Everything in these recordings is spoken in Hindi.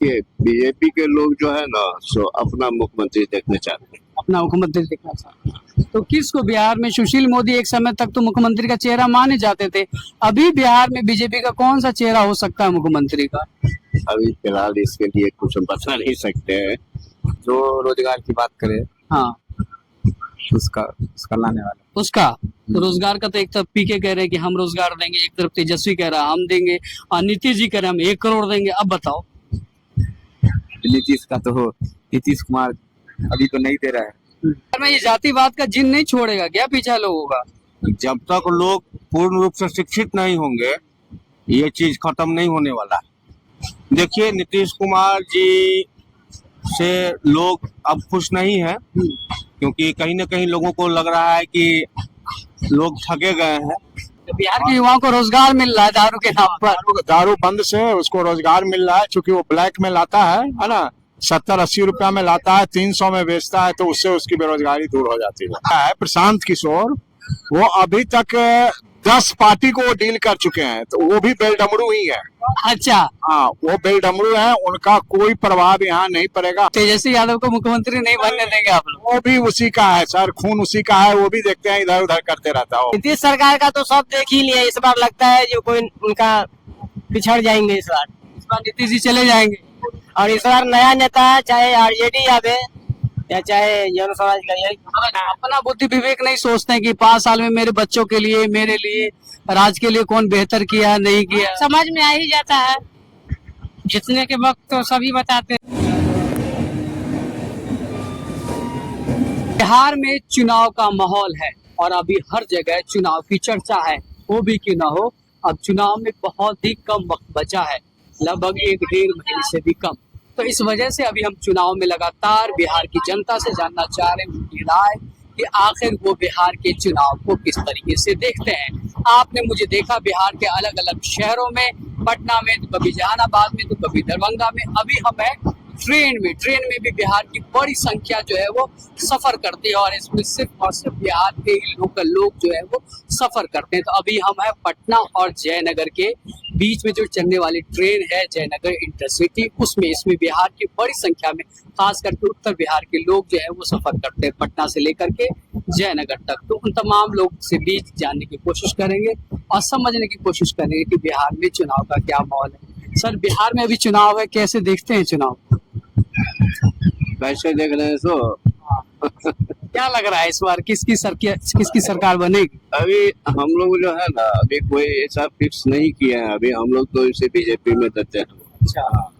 देखिए, बीजेपी के लोग जो है ना सो अपना मुख्यमंत्री देखना चाहते हैं। अपना मुख्यमंत्री देखना चाहते हैं। तो किसको बिहार में सुशील मोदी एक समय तक तो मुख्यमंत्री का चेहरा माने जाते थे, अभी बिहार में बीजेपी का कौन सा चेहरा हो सकता है मुख्यमंत्री का? अभी फिलहाल इसके लिए कुछ हम बता नहीं सकते हैं। जो रोजगार की बात करे हाँ, उसका उसका लाने वाला। उसका तो रोजगार का तो एक तरफ पीके कह रहे हैं कि हम रोजगार देंगे, एक तरफ तेजस्वी कह रहा है हम देंगे, और नीतीश जी कह रहे हैं हम 1 करोड़ देंगे। अब बताओ। नीतीश का तो नीतीश कुमार अभी तो नहीं दे रहा है। मैं ये जातिवाद का जिन नहीं छोड़ेगा क्या पीछा लोगों का? जब तक लोग पूर्ण रूप से शिक्षित नहीं होंगे ये चीज खत्म नहीं होने वाला है। देखिए, नीतीश कुमार जी से लोग अब खुश नहीं है, क्योंकि कहीं ना कहीं लोगों को लग रहा है कि लोग ठगे गए हैं। तो बिहार के युवाओं को रोजगार मिल रहा है दारू के नाम पर। दारू बंद से उसको रोजगार मिल रहा है, क्योंकि वो ब्लैक में लाता है ना, 70-80 रुपया में लाता है, 300 में बेचता है, तो उससे उसकी बेरोजगारी दूर हो जाती है। प्रशांत किशोर वो अभी तक 10 पार्टी को डील कर चुके हैं, तो वो भी बेलडमरू ही है। अच्छा, हाँ, वो बेलडमरू है, उनका कोई प्रभाव यहाँ नहीं पड़ेगा। तेजस्वी यादव को मुख्यमंत्री नहीं बनने देंगे आप लोग? वो भी उसी का है सर, खून उसी का है, वो भी देखते हैं इधर उधर करते रहता है। नीतीश सरकार का तो सब देख ही लिया, इस बार लगता है जो कोई उनका पिछड़ जाएंगे इस बार नीतीश जी चले जाएंगे। और इस बार नया नेता है, चाहे आरजेडी आवे या चाहे जन स्वराज का, यही अपना बुद्धि विवेक नहीं सोचते हैं कि 5 साल में मेरे बच्चों के लिए, मेरे लिए, राज्य के लिए कौन बेहतर किया नहीं किया? समझ में आ ही जाता है, जितने के वक्त तो सभी बताते हैं। बिहार में चुनाव का माहौल है और अभी हर जगह चुनाव की चर्चा है। वो भी क्यों ना हो, अब चुनाव में बहुत ही कम वक्त बचा है, लगभग 1-1.5 महीने से भी कम। तो इस वजह से अभी हम चुनाव में लगातार बिहार की जनता से जानना चाह रहे हैं उनकी राय कि आखिर वो बिहार के चुनाव को किस तरीके से देखते हैं। आपने मुझे देखा बिहार के अलग अलग शहरों में, पटना में, तो कभी जहानाबाद में, तो कभी दरभंगा में। अभी हम हैं ट्रेन में भी बिहार की बड़ी संख्या जो है वो सफर करती है, और इसमें सिर्फ और सिर्फ बिहार के ही लोकल लोग जो है वो सफर करते हैं। तो अभी हम हैं पटना और जयनगर के बीच में जो चलने वाली ट्रेन है जयनगर इंटरसिटी, उसमें इसमें बिहार की बड़ी संख्या में खास करके उत्तर बिहार के लोग जो है वो सफर करते हैं पटना से लेकर के जयनगर तक। तो उन तमाम लोग से बीच जानने की कोशिश करेंगे और समझने की कोशिश करेंगे कि बिहार में चुनाव का क्या माहौल है। सर, बिहार में अभी चुनाव है, कैसे देखते हैं चुनाव? वैसे देख रहे हैं तो क्या लग रहा है इस बार किसकी सरकार बनेगी? अभी हम लोग जो है ना अभी कोई ऐसा फिक्स नहीं किया है। अभी हम लोग तो इसे बीजेपी में देते हैं। अच्छा,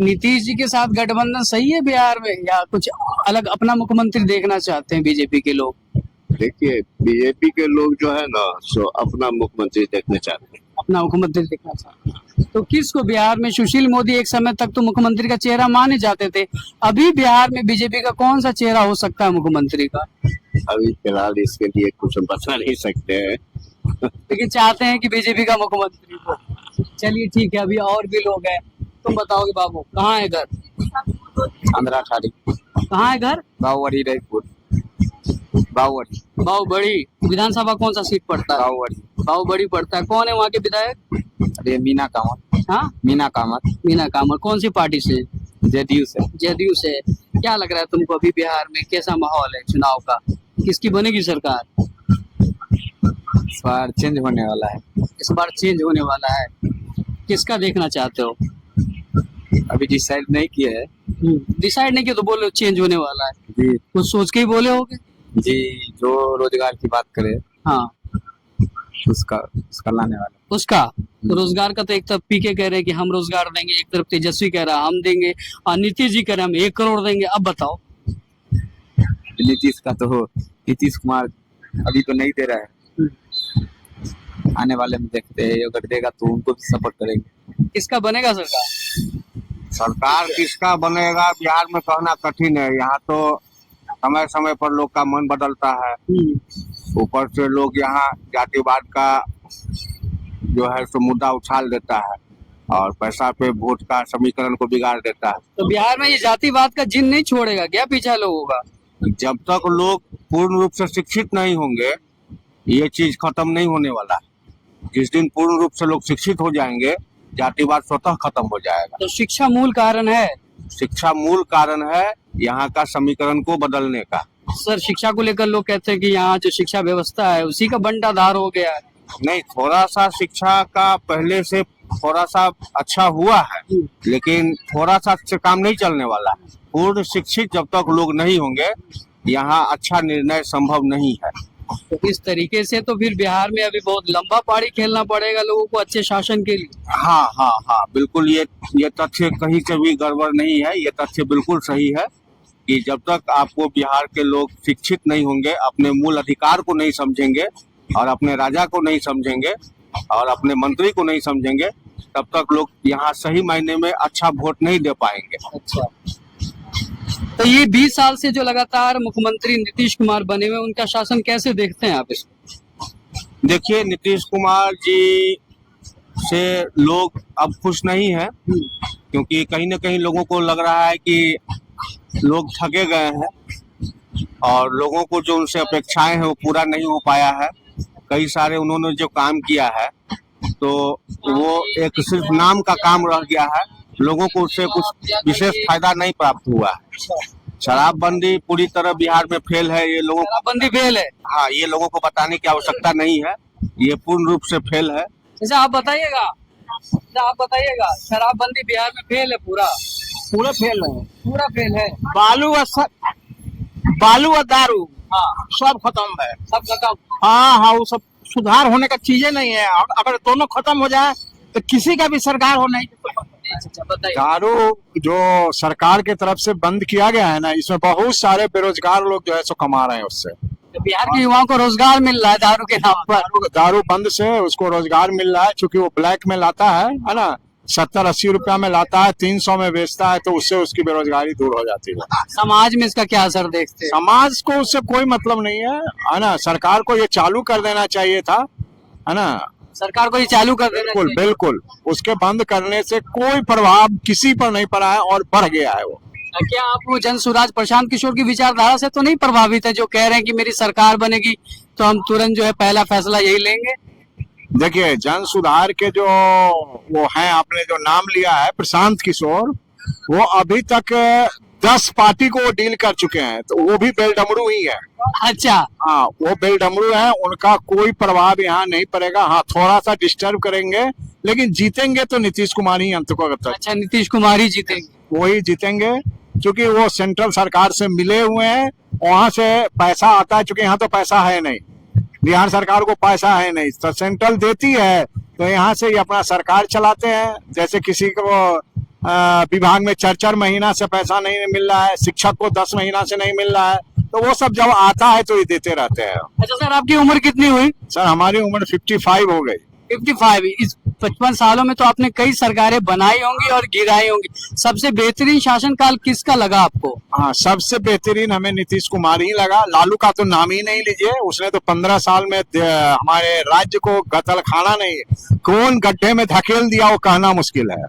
नीतीश जी के साथ गठबंधन सही है बिहार में, या कुछ अलग अपना मुख्यमंत्री देखना चाहते हैं बीजेपी के लोग? देखिए, बीजेपी के लोग जो है ना सो अपना मुख्यमंत्री देखना चाहते हैं। अपना मुख्यमंत्री देखना चाहते हैं। तो किसको बिहार में सुशील मोदी एक समय तक तो मुख्यमंत्री का चेहरा माने जाते थे, अभी बिहार में बीजेपी का कौन सा चेहरा हो सकता है मुख्यमंत्री का? अभी फिलहाल इसके लिए कुछ हम बता नहीं सकते हैं। लेकिन चाहते हैं कि बीजेपी का मुख्यमंत्री हो। चलिए ठीक है, अभी और भी लोग हैं। तुम बताओगे बाबू, कहाँ है घर? आंध्रा ठाड़ी, कहाँ है घर? बावड़ी, रायपुर, बावड़ी। बाहुबड़ी विधानसभा कौन सा सीट पड़ता है? बावड़ी। बाहुबड़ी पड़ता है। कौन है वहाँ के विधायक? अरे मीना कामत। हाँ, मीना कामत, मीना कामत। कौन सी पार्टी से? जेडीयू से। जदयू से। क्या लग रहा है तुमको अभी बिहार में कैसा माहौल है चुनाव का, किसकी बनेगी सरकार? इस बार चेंज होने वाला है। इस बार चेंज होने वाला है, किसका देखना चाहते हो? अभी डिसाइड नहीं किया है डिसाइड नहीं किया तो बोलो चेंज होने वाला है। जी। कुछ सोच के ही बोले होगे। जी, जो रोजगार की बात करे हाँ, उसका लाने वाला। उसका तो रोजगार का तो एक तरफ पीके कह रहे हैं कि हम रोजगार देंगे, एक तरफ तेजस्वी कह रहा है हम देंगे, और नीतीश जी कह रहे हैं हम 1 करोड़ देंगे। अब बताओ। नीतीश का तो नीतीश कुमार अभी तो नहीं दे रहा है, आने वाले में देखते हैं, अगर देगा तो उनको भी सपोर्ट करेंगे। किसका बनेगा सरकार? सरकार किसका बनेगा बिहार में कहना कठिन है। यहाँ तो समय समय पर लोग का मन बदलता है। ऊपर से लोग यहाँ जातिवाद का जो है सो मुद्दा उछाल देता है और पैसा पे वोट का समीकरण को बिगाड़ देता है। तो बिहार में ये जातिवाद का जिन नहीं छोड़ेगा क्या पीछा लोगों का? जब तक लोग पूर्ण रूप से शिक्षित नहीं होंगे ये चीज खत्म नहीं होने वाला है। जिस दिन पूर्ण रूप से लोग शिक्षित हो जाएंगे जातिवाद स्वतः खत्म हो जाएगा। तो शिक्षा मूल कारण है। शिक्षा मूल कारण है यहाँ का समीकरण को बदलने का। सर शिक्षा को लेकर लोग कहते हैं कि यहाँ जो शिक्षा व्यवस्था है उसी का बंटाधार हो गया है। नहीं, थोड़ा सा शिक्षा का पहले से थोड़ा सा अच्छा हुआ है, लेकिन थोड़ा सा से काम नहीं चलने वाला। पूर्ण शिक्षित जब तक लोग नहीं होंगे यहाँ अच्छा निर्णय संभव नहीं है। तो इस तरीके से तो फिर बिहार में अभी बहुत लंबा पारी खेलना पड़ेगा लोगों को अच्छे शासन के लिए। हाँ हाँ हाँ, बिल्कुल ये तथ्य कहीं से भी गड़बड़ नहीं है। ये तथ्य बिल्कुल सही है कि जब तक आपको बिहार के लोग शिक्षित नहीं होंगे, अपने मूल अधिकार को नहीं समझेंगे और अपने राजा को नहीं समझेंगे और अपने मंत्री को नहीं समझेंगे, तब तक लोग यहाँ सही मायने में अच्छा वोट नहीं दे पाएंगे। अच्छा, तो ये 20 साल से जो लगातार मुख्यमंत्री नीतीश कुमार बने हुए, उनका शासन कैसे देखते हैं आप इसको? देखिए, नीतीश कुमार जी से लोग अब खुश नहीं है, क्योंकि कहीं ना कहीं लोगों को लग रहा है कि लोग ठगे गए हैं और लोगों को जो उनसे अपेक्षाएं हैं वो पूरा नहीं हो पाया है। कई सारे उन्होंने जो काम किया है तो वो एक सिर्फ नाम का काम रह गया है, लोगों को उससे कुछ विशेष फायदा नहीं प्राप्त हुआ है। शराबबंदी पूरी तरह बिहार में फेल है, ये लोगों को शराबबंदी फेल है। हाँ, ये लोगों को बताने की आवश्यकता नहीं है, ये पूर्ण रूप से फेल है। अच्छा आप बताइएगा, शराबबंदी बिहार में फेल है, पूरा फेल है, पूरा फेल है। बालू और दारू हाँ सब खत्म है। सब खत्म। हाँ हाँ, वो सब सुधार होने का चीजें नहीं है। अगर दोनों खत्म हो जाए तो किसी का भी सरकार हो नहीं। अच्छा बताइए। दारू जो सरकार के तरफ से बंद किया गया है ना, इसमें बहुत सारे बेरोजगार लोग जो है सो कमा रहे हैं उससे। तो बिहार के युवाओं को रोजगार मिल रहा है दारू के नाम पर। दारू बंद से उसको रोजगार मिल रहा है, क्योंकि वो ब्लैक में लाता है ना, 70-80 रुपया में लाता है, 300 में बेचता है, तो उससे उसकी बेरोजगारी दूर हो जाती है। समाज में इसका क्या असर देखते हैं? समाज को उससे कोई मतलब नहीं है ना। सरकार को ये चालू कर देना चाहिए था, है ना। सरकार को ये चालू कर देना बिल्कुल चाहिए। बिल्कुल, उसके बंद करने से कोई प्रभाव किसी पर नहीं पड़ा है और बढ़ गया है वो। क्या आप वो जन सुराज प्रशांत किशोर की विचारधारा से तो नहीं प्रभावित है, जो कह रहे हैं कि मेरी सरकार बनेगी तो हम तुरंत जो है पहला फैसला यही लेंगे? देखिए, जन सुधार के जो वो हैं, आपने जो नाम लिया है प्रशांत किशोर, वो अभी तक 10 पार्टी को वो डील कर चुके हैं, तो वो भी बेलडमरू ही है। अच्छा हाँ, वो बेलडमरू है, उनका कोई प्रभाव यहाँ नहीं पड़ेगा। हाँ, थोड़ा सा डिस्टर्ब करेंगे, लेकिन जीतेंगे तो नीतीश कुमार ही अंत को तक। अच्छा, नीतीश कुमार ही जीतेंगे? वही जीतेंगे, क्योंकि वो सेंट्रल सरकार से मिले हुए हैं, वहां से पैसा आता है। क्योंकि यहाँ तो पैसा है नहीं, बिहार सरकार को पैसा है नहीं, तो सेंट्रल देती है, तो यहाँ से ये अपना सरकार चलाते हैं। जैसे किसी को विभाग में 4-4 महीना से पैसा नहीं मिल रहा है, शिक्षक को 10 महीना से नहीं मिल रहा है, तो वो सब जब आता है तो ये देते रहते हैं। अच्छा सर, आपकी उम्र कितनी हुई? सर, हमारी उम्र 55 हो गई। 55। इस 55 सालों में तो आपने कई सरकारें बनाई होंगी और गिराई होंगी। सबसे बेहतरीन शासनकाल किसका लगा आपको? हाँ, सबसे बेहतरीन हमें नीतीश कुमार ही लगा। लालू का तो नाम ही नहीं लीजिए, उसने तो 15 साल में हमारे राज्य को गतलखाना नहीं, कौन गड्ढे में धकेल दिया वो कहना मुश्किल है।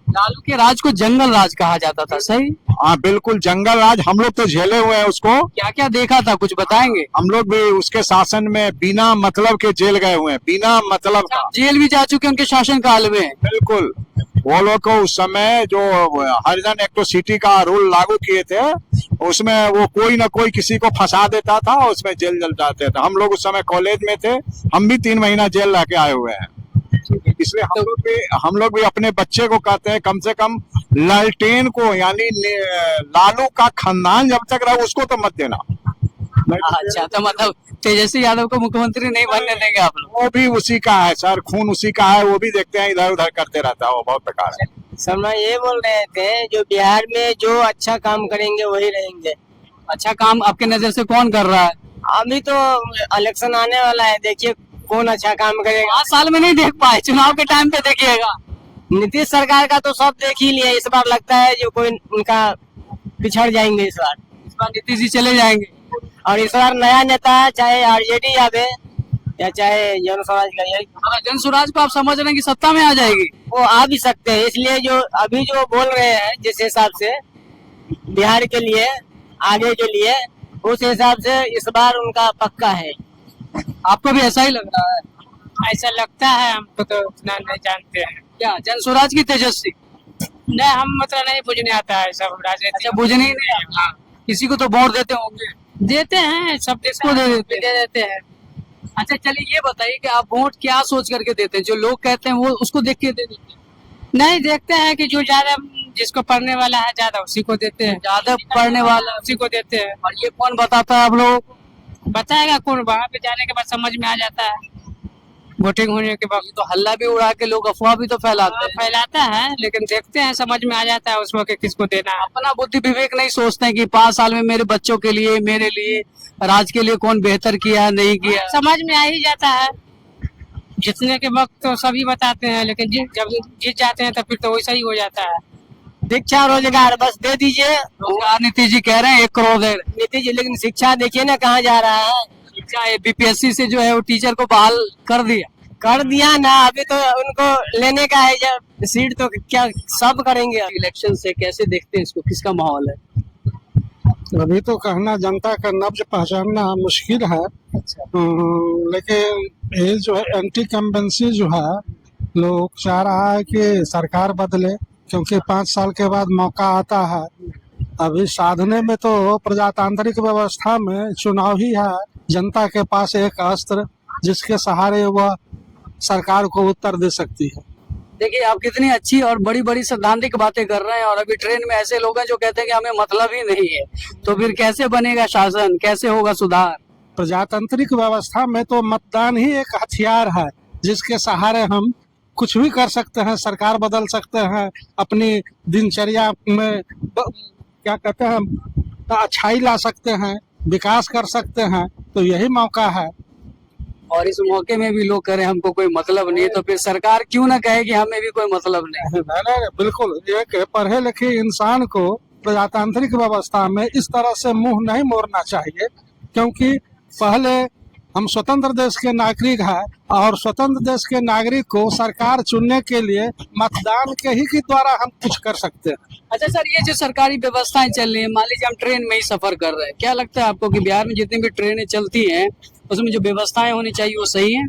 लालू के राज को जंगल राज कहा जाता था, सही? हाँ बिल्कुल, जंगल राज हम लोग तो झेले हुए हैं उसको। क्या क्या देखा था, कुछ बताएंगे? हम लोग भी उसके शासन में बिना मतलब के जेल गए हुए हैं, बिना मतलब का। जेल भी जा चुके उनके शासन काल में? बिल्कुल, वो लोग को उस समय जो हरिजन एक्ट्रोसिटी का रूल लागू किए थे, उसमें वो कोई ना कोई किसी को फंसा देता था, उसमें जेल जल जाते थे। हम लोग उस समय कॉलेज में थे, हम भी 3 महीना जेल रह के आए हुए हैं। इसलिए हम लोग भी अपने बच्चे को कहते हैं, कम से कम लालटेन को, यानी लालू का खानदान जब तक रहे उसको तो मत देना। अच्छा, तो मतलब तेजस्वी यादव को मुख्यमंत्री नहीं बनने देंगे आप लोग? वो भी उसी का है सर, खून उसी का है, वो भी देखते हैं इधर उधर करते रहता है, वो बहुत बेकार है। सर, मैं ये बोल रहे थे, जो बिहार में जो अच्छा काम करेंगे वही रहेंगे। अच्छा काम आपके नजर से कौन कर रहा है? अभी तो इलेक्शन आने वाला है, देखिए कौन अच्छा काम करेगा। 5 साल में नहीं देख पाए, चुनाव के टाइम पे देखिएगा। नीतीश सरकार का तो सब देख ही लिया, इस बार लगता है जो कोई उनका पिछड़ जाएंगे इस बार नीतीश जी चले जाएंगे। और इस बार नया नेता चाहे आरजेडी आवे या चाहे जन स्वराज का, यही जन स्वराज को आप समझ रहे हैं कि सत्ता में आ जाएगी? वो आ भी सकते हैं। इसलिए जो अभी जो बोल रहे हैं, जिस हिसाब से बिहार के लिए आगे के लिए, उस हिसाब से इस बार उनका पक्का है। आपको भी ऐसा ही लग रहा है? ऐसा लगता है, हमको तो उतना नहीं जानते हैं। क्या जन स्वराज की तेजस्वी? नहीं, हम मतलब नहीं पूछने आता है सब राजनीति। अच्छा, बुझने ही नहीं आता। किसी को तो वोट देते होंगे, देते हैं, सब किसको दे देते हैं? दे देते हैं। अच्छा चलिए ये बताइए कि आप वोट क्या सोच करके देते हैं? जो लोग कहते हैं वो उसको देख के दे देते हैं? नहीं, देखते हैं कि जो ज्यादा जिसको पढ़ने वाला है ज्यादा उसी को देते हैं, ज्यादा पढ़ने वाला उसी को देते हैं। और ये कौन बताता है आप लोगों को? बताएगा कौन? वहाँ पे जाने के बाद समझ में आ जाता है, वोटिंग होने के बाद। तो हल्ला भी उड़ा के लोग अफवाह भी तो फैलाते हैं। फैलाता है, लेकिन देखते हैं, समझ में आ जाता है उसको कि किसको देना है। अपना बुद्धि विवेक नहीं सोचते हैं कि 5 साल में मेरे बच्चों के लिए, मेरे लिए, राज्य के लिए कौन बेहतर किया नहीं किया? समझ में आ ही जाता है। जीतने के वक्त तो सभी बताते हैं, लेकिन जब जीत जाते हैं तो फिर तो वैसा ही हो जाता है। शिक्षा रोजगार बस दे दीजिए। रोजगार नीतीश जी कह रहे हैं 1 करोड़ दे रहे हैं। नीतीश जी, लेकिन शिक्षा देखिए ना कहाँ जा रहा है। शिक्षा बीपीएससी से जो है वो टीचर को बहाल कर दिया। कर दिया ना, अभी तो उनको लेने का है, जब सीट तो क्या सब करेंगे। इलेक्शन से कैसे देखते हैं इसको, किसका माहौल है? अभी तो कहना, जनता का नब्ज पहचानना मुश्किल है। लेकिन ये जो है एंटी कम्बेंसी जो है, लोग चाह रहा है कि सरकार बदले, क्योंकि 5 साल के बाद मौका आता है। अभी साधने में तो प्रजातांत्रिक व्यवस्था में चुनाव ही है जनता के पास एक अस्त्र, जिसके सहारे वह सरकार को उत्तर दे सकती है। देखिए आप कितनी अच्छी और बड़ी बड़ी सैद्धांतिक बातें कर रहे हैं, और अभी ट्रेन में ऐसे लोग हैं जो कहते हैं कि हमें मतलब ही नहीं है। तो फिर कैसे बनेगा शासन, कैसे होगा सुधार? प्रजातांत्रिक व्यवस्था में तो मतदान ही एक हथियार है, जिसके सहारे हम कुछ भी कर सकते हैं, सरकार बदल सकते हैं, अपनी दिनचर्या में क्या कहते हैं अच्छाई ला सकते हैं, विकास कर सकते हैं। तो यही मौका है। और इस मौके में भी लोग कह रहे हैं हमको कोई मतलब नहीं है, तो फिर सरकार क्यों ना कहे कि हमें भी कोई मतलब नहीं? नहीं, बिल्कुल। एक पढ़े लिखे इंसान को प्रजातांत्रिक व्यवस्था में इस तरह से मुंह नहीं मोड़ना चाहिए, क्योंकि पहले हम स्वतंत्र देश के नागरिक हैं, और स्वतंत्र देश के नागरिक को सरकार चुनने के लिए मतदान के ही के द्वारा हम कुछ कर सकते हैं। अच्छा सर, ये जो सरकारी व्यवस्थाएं चल रही है, मान लीजिए हम ट्रेन में ही सफर कर रहे हैं, क्या लगता है आपको कि बिहार में जितनी भी ट्रेनें चलती हैं उसमें जो व्यवस्थाएं होनी चाहिए वो सही है?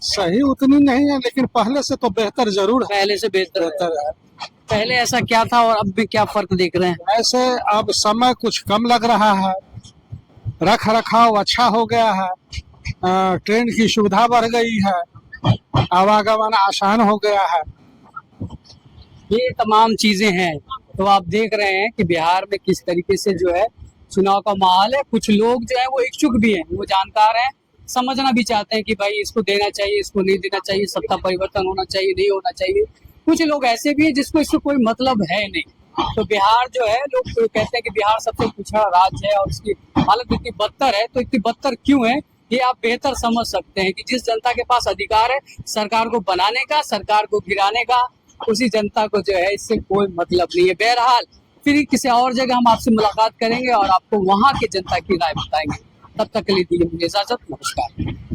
सही उतनी नहीं है, लेकिन पहले से तो बेहतर जरूर है। पहले से बेहतर है। पहले ऐसा क्या था और अब में क्या फर्क देख रहे हैं? ऐसे अब समय कुछ कम लग रहा है, रख रखाव अच्छा हो गया है, ट्रेन की सुविधा बढ़ गई है, आवागमन आसान हो गया है। ये तमाम चीजें हैं। तो आप देख रहे हैं कि बिहार में किस तरीके से जो है चुनाव का माहौल है। कुछ लोग जो है वो इच्छुक भी हैं, वो जानकार हैं, समझना भी चाहते हैं कि भाई इसको देना चाहिए, इसको नहीं देना चाहिए, सत्ता परिवर्तन होना चाहिए, नहीं होना चाहिए। कुछ लोग ऐसे भी हैं जिसको इससे कोई मतलब है नहीं। तो बिहार जो है, लोग कहते हैं कि बिहार सबसे पिछड़ा राज्य है और उसकी हालत इतनी बदतर है। तो इतनी बदतर क्यों है ये आप बेहतर समझ सकते हैं कि जिस जनता के पास अधिकार है सरकार को बनाने का, सरकार को गिराने का, उसी जनता को जो है इससे कोई मतलब नहीं है। बहरहाल फिर किसी और जगह हम आपसे मुलाकात करेंगे और आपको वहां की जनता की राय बताएंगे। तब तक के लिए दीजिए मुझे इजाजत। नमस्कार।